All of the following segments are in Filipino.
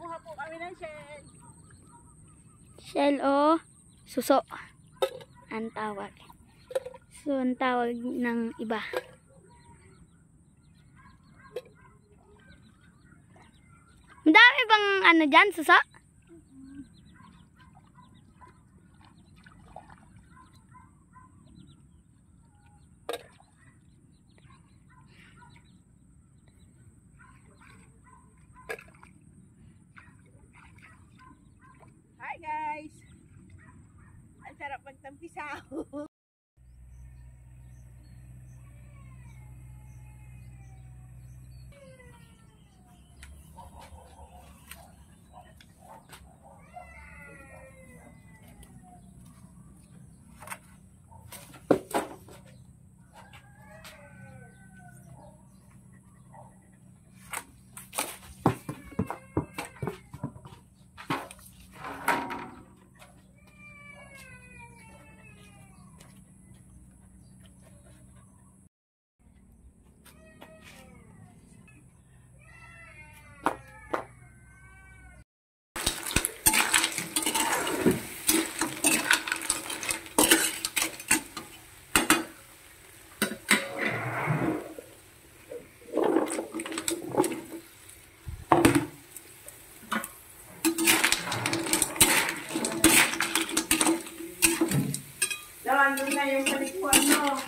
Kukuha po kami ng shell. Shell o suso ang tawag. So, ang tawag ng iba. Ang dami bang ano dyan, suso? Hi guys! Ang sarap magtampisaw.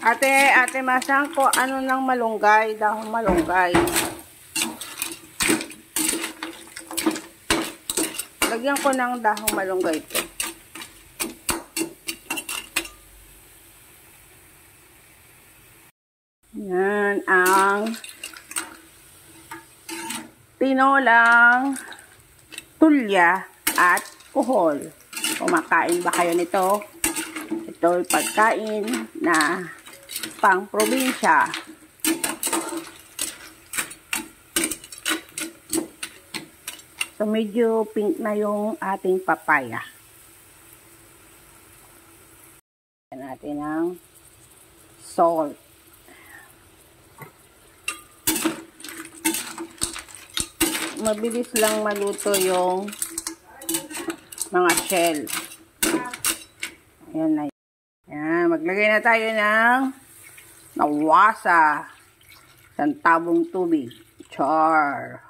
Ate Masang ko ano ng malunggay, dahong malunggay. Lagyan ko ng dahong malunggay ito. Yan ang tinolang tulya at kuhol. Kumakain ba kayo nito? Ito ay pagkain na pang probinsya. So medyo pink na yung ating papaya. Lagyan natin ng salt. Mabilis lang maluto yung mga shell. Ayan na. Ayan, maglagay na tayo ng nawasa. Isang tabong tubig. Char.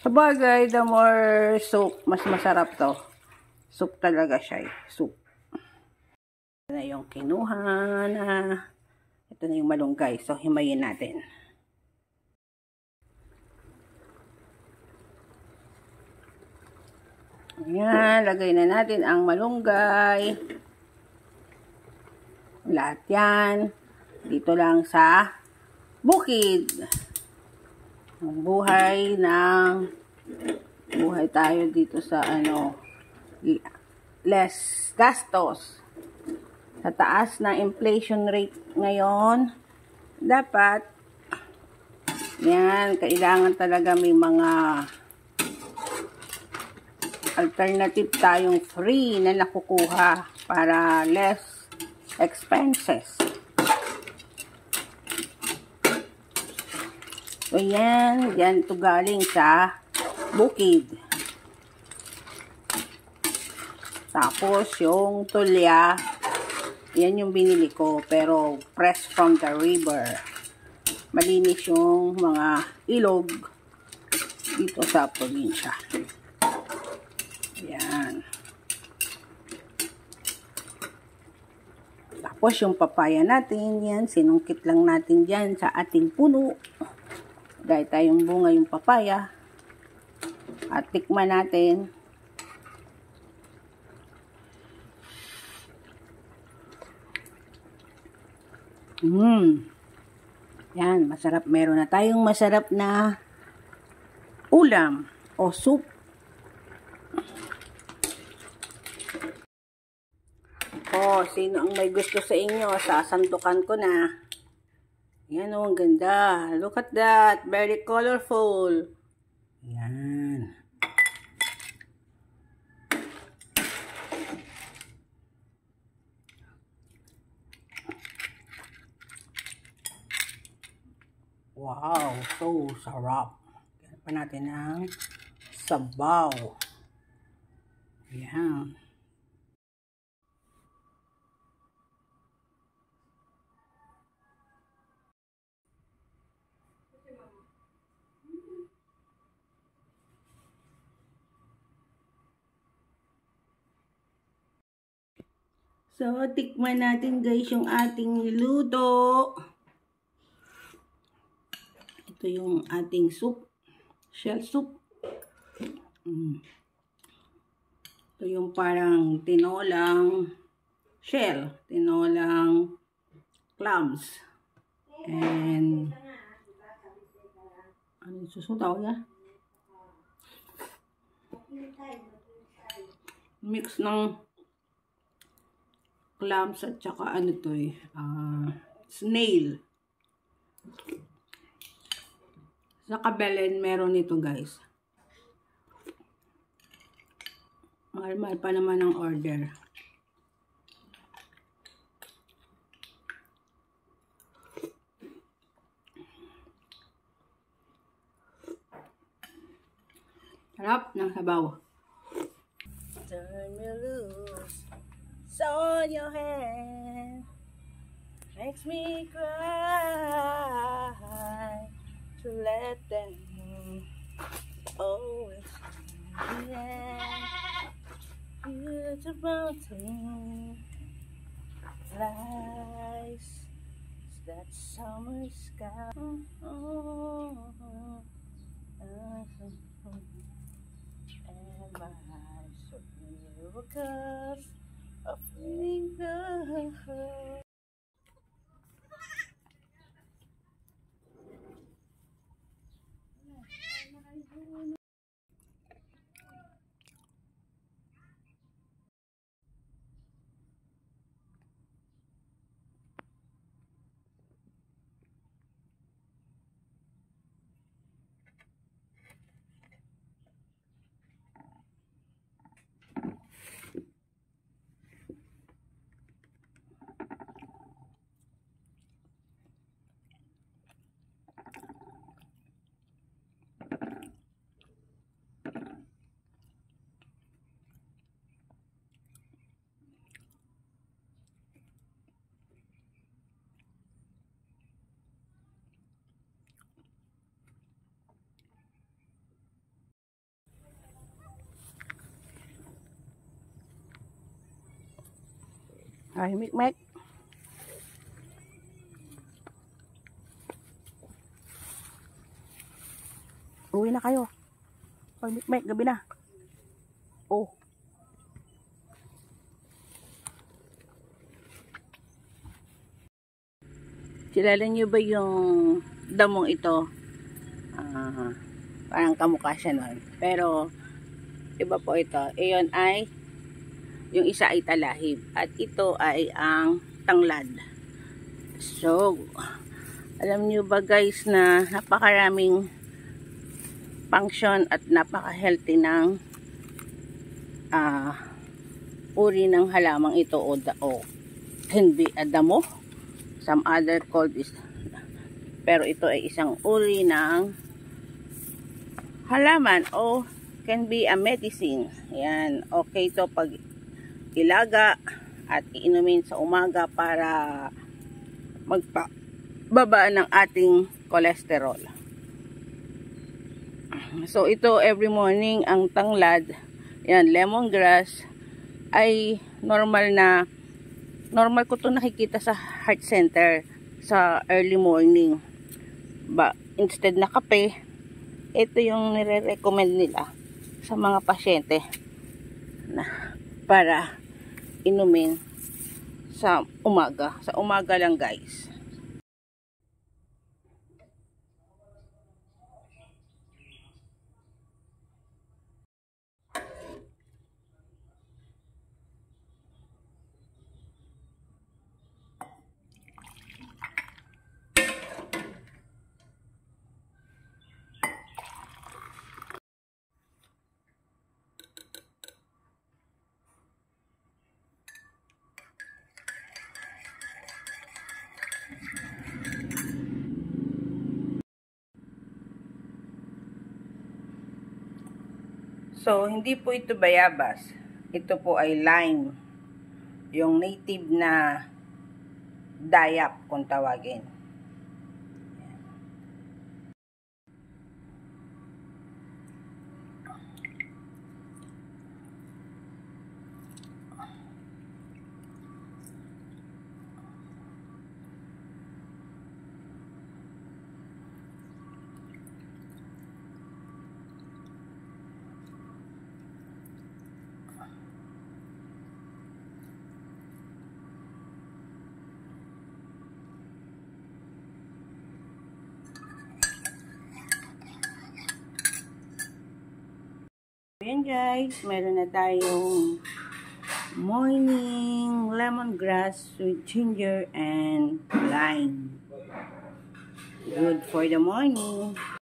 Sabagay, the more soup, mas masarap to. Soup talaga siya eh. Soup. Ito na yung kinuha na. Ito na yung malunggay. So, himayin natin. Ayan, lagay na natin ang malunggay. Lahat yan. Dito lang sa bukid. Ang buhay tayo dito sa less gastos. Sa taas na inflation rate ngayon, dapat yan, kailangan talaga may mga alternative tayong free na nakukuha para less expenses. So yan to galing sa bukid. Tapos yung tulya, yan yung binili ko pero fresh from the river. Malinis yung mga ilog dito sa probinsya. Yan. Tapos yung papaya natin, yan, sinungkit lang natin dyan sa ating puno. Dahil tayong bunga yung papaya. At tikman natin. Yan, masarap. Meron na tayong masarap na ulam o soup. Sino ang may gusto sa inyo? Sasandukan ko na. Yan o, ang ganda. Look at that. Very colorful. Yan. Wow, so sarap. Takpan natin ng sabaw. Ayan. So, tikman natin guys yung ating niluto. Ito yung ating soup. Shell soup. Ito yung parang tinolang shell. Tinolang clams. And ano yung susutaw niya? Mix ng clams at saka ano to eh, snail. Sa Kabelen meron nito guys. Mahal-mahal pa naman ang order. Sarap ng sabaw. Turn me loose. It's on your hand. Makes me cry to let them know. Oh, it's it's a mountain lies that summer sky. And my eyes are miracles of feeling good. Ay, Mikmek. Uwi na kayo. Ay, Mikmek, gabi na. Oh. Kilala niyo ba yung damong ito? Parang kamukha siya nun. Pero, iba po ito. Iyon ay yung isa ay talahib at ito ay ang tanglad. So, alam niyo ba guys na napakaraming function at napaka-healthy ng uri ng halamang ito o can be a damo. Some other called is, pero ito ay isang uri ng halaman o can be a medicine. Yan, okay to pag ilaga at iinumin sa umaga para magpababa ng ating cholesterol. So ito every morning ang tanglad, yan, lemongrass ay normal ko to nakikita sa heart center sa early morning. Instead na kape, ito yung nire-recommend nila sa mga pasyente na para inumin sa umaga. Sa umaga lang guys. So, hindi po ito bayabas. Ito po ay lime. Yung native na dayap kung tawagin. Ayan guys, meron na tayong morning lemongrass with ginger and lime. Good for the morning.